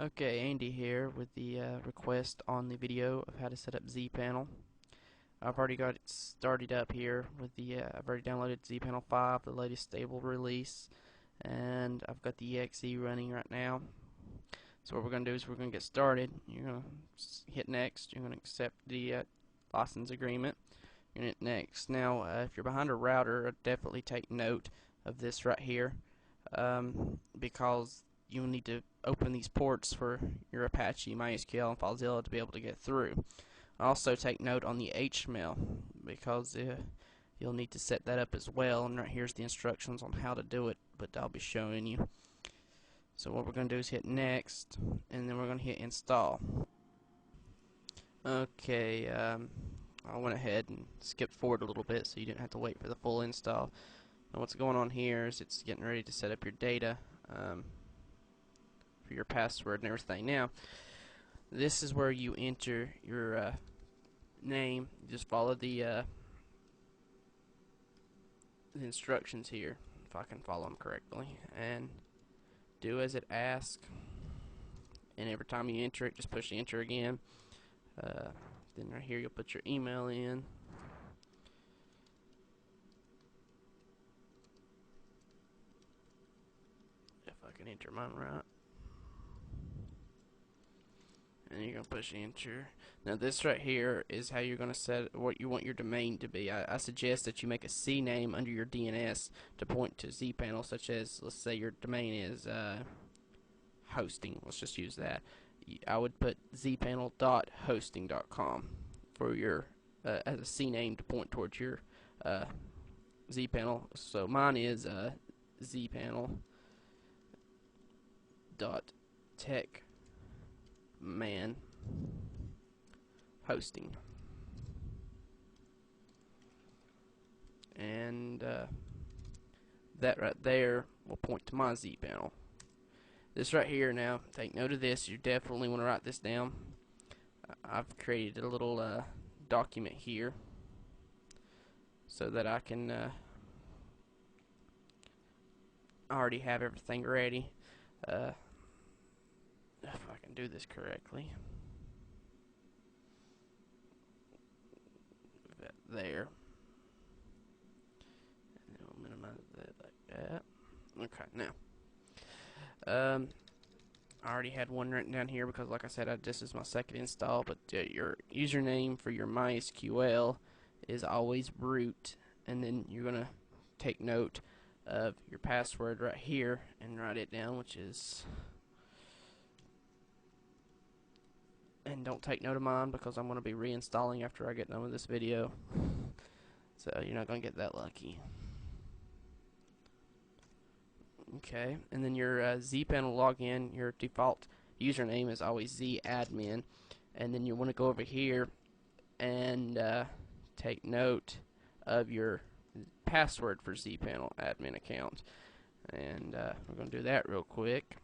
Okay, Andy here with the request on the video of how to set up zpanel. I've already got it started up here with the I've already downloaded zpanel 5, the latest stable release, and I've got the exe running right now. So what we're going to do is we're going to get started. You're going to hit next. You're going to accept the license agreement. You're going to hit next. Now if you're behind a router, definitely take note of this right here, because you'll need to open these ports for your Apache, MySQL, and FileZilla to be able to get through. Also take note on the HTML, because you'll need to set that up as well, and right here's the instructions on how to do it, but I'll be showing you. So what we're going to do is hit next, and then we're going to hit install. Okay, I went ahead and skipped forward a little bit so you didn't have to wait for the full install. Now what's going on here is it's getting ready to set up your data for your password and everything. Now this is where you enter your name. You just follow the instructions here, if I can follow them correctly, and do as it asks. And every time you enter it, just push enter again. Then right here you'll put your email in. If I can enter mine right. And you're going to push enter. Now this right here is how you're going to set what you want your domain to be. I suggest that you make a CNAME under your DNS to point to zpanel, such as, let's say your domain is hosting. Let's just use that. I would put zpanel.hosting.com for your as a CNAME to point towards your zpanel. So mine is zpanel.techman hosting, and that right there will point to my zpanel. This right here, now take note of this. You definitely want to write this down. I've created a little document here so that I can already have everything ready. If I can do this correctly. There. And then we'll minimize that like that. Okay, now. I already had one written down here because, like I said, this is my second install, but your username for your MySQL is always root, and then you're going to take note of your password right here and write it down, which is, and don't take note of mine because I'm going to be reinstalling after I get done with this video, so you're not going to get that lucky. Okay, and then your zpanel login, your default username is always zadmin, and then you want to go over here and take note of your password for zpanel admin account, and we're going to do that real quick.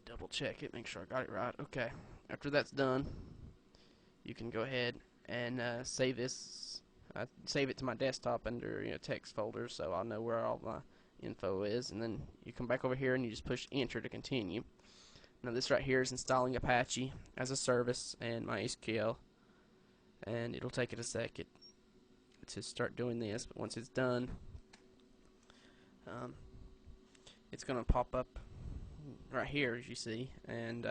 Double check it, make sure I got it right. Okay, after that's done, you can go ahead and save this. I save it to my desktop under text folder, so I'll know where all my info is. And then you come back over here and you just push enter to continue. Now this right here is installing Apache as a service and MySQL, and it'll take it a second to start doing this. But once it's done, it's going to pop up right here, as you see, and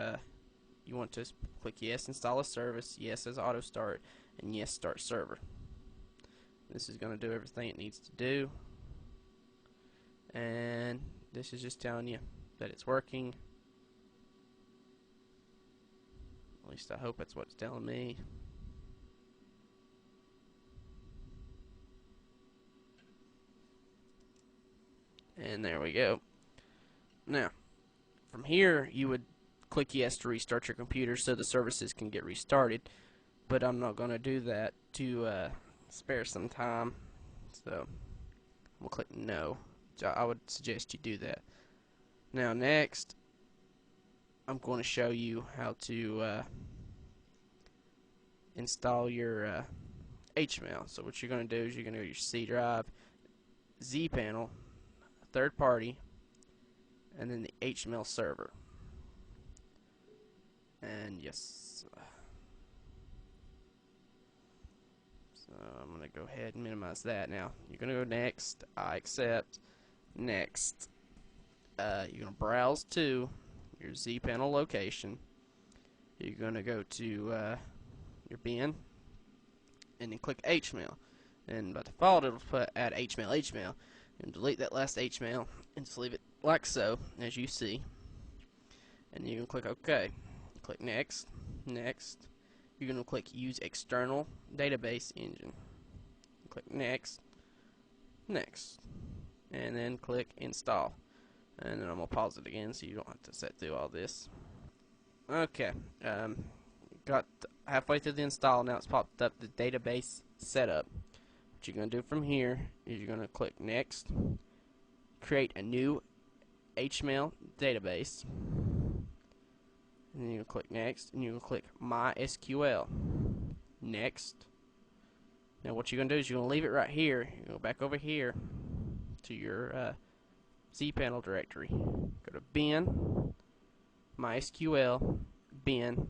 you want to click yes, install a service, yes as auto start, and yes, start server. This is going to do everything it needs to do, and this is just telling you that it's working. At least I hope that's what it's telling me. And there we go. Now from here you would click yes to restart your computer so the services can get restarted, but I'm not going to do that to spare some time, so we'll click no. So I would suggest you do that. Now next I'm going to show you how to install your HTML. So what you're going to do is you're going to go to your C drive, zpanel, third party, and then the HTML server. And yes, so I'm going to go ahead and minimize that. Now you're going to go next, I accept, next. You're going to browse to your zpanel location. You're going to go to your bin and then click HTML. And by default it'll put add HTML, and delete that last HTML and just leave it like so, as you see. And you can click OK. Click next, next. You're going to click use external database engine. Click next, next, and then click install. And then I'm going to pause it again so you don't have to sit through all this. Okay, got halfway through the install. Now it's popped up the database setup. What you're going to do from here is you're going to click next, create a new HTML database, and then you click next, and you click MySQL. Next. Now what you're going to do is you're going to leave it right here. You go back over here to your zpanel directory. Go to bin, MySQL, bin,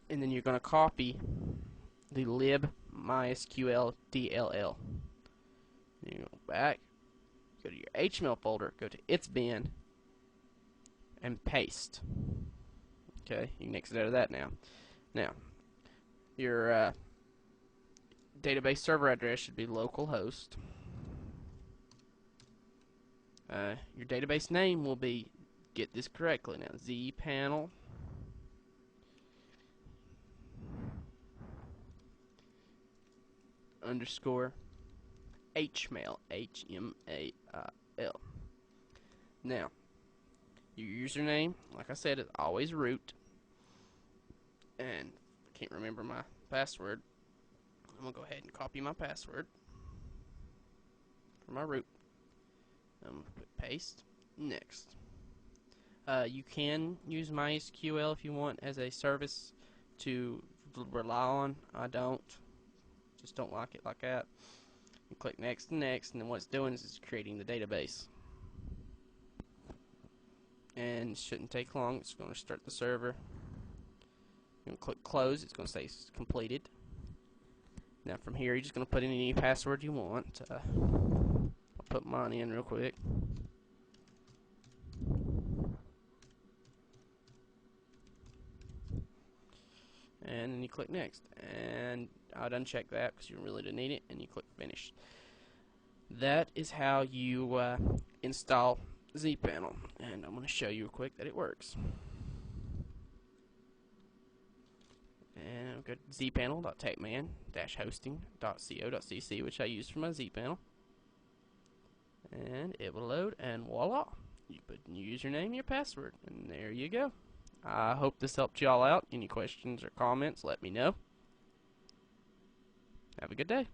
and then you're going to copy the lib MySQL DLL. You go back, go to your HTML folder, go to its bin, and paste. Okay, you can exit out of that now. Now, your database server address should be localhost. Your database name will be, get this correctly now, zpanel underscore HTML, HMAIL. Now, your username, like I said, is always root. And I can't remember my password. I'm going to go ahead and copy my password for my root. I'm going to put paste. Next. You can use MySQL if you want as a service to rely on. I don't. Just don't like it like that. You click next and next, and then what it's doing is it's creating the database. And it shouldn't take long. It's going to start the server. You're going to click close. It's going to say it's completed. Now from here, you're just going to put in any password you want. I'll put mine in real quick. And then you click next. And I'd uncheck that because you really didn't need it. And you click finish. That is how you install zpanel. And I'm going to show you real quick that it works. And I'll go to zpanel.techman-hosting.co.cc, which I use for my zpanel. And it will load, and voila! You put your username, your password, and there you go. I hope this helped y'all out. Any questions or comments, let me know. Have a good day.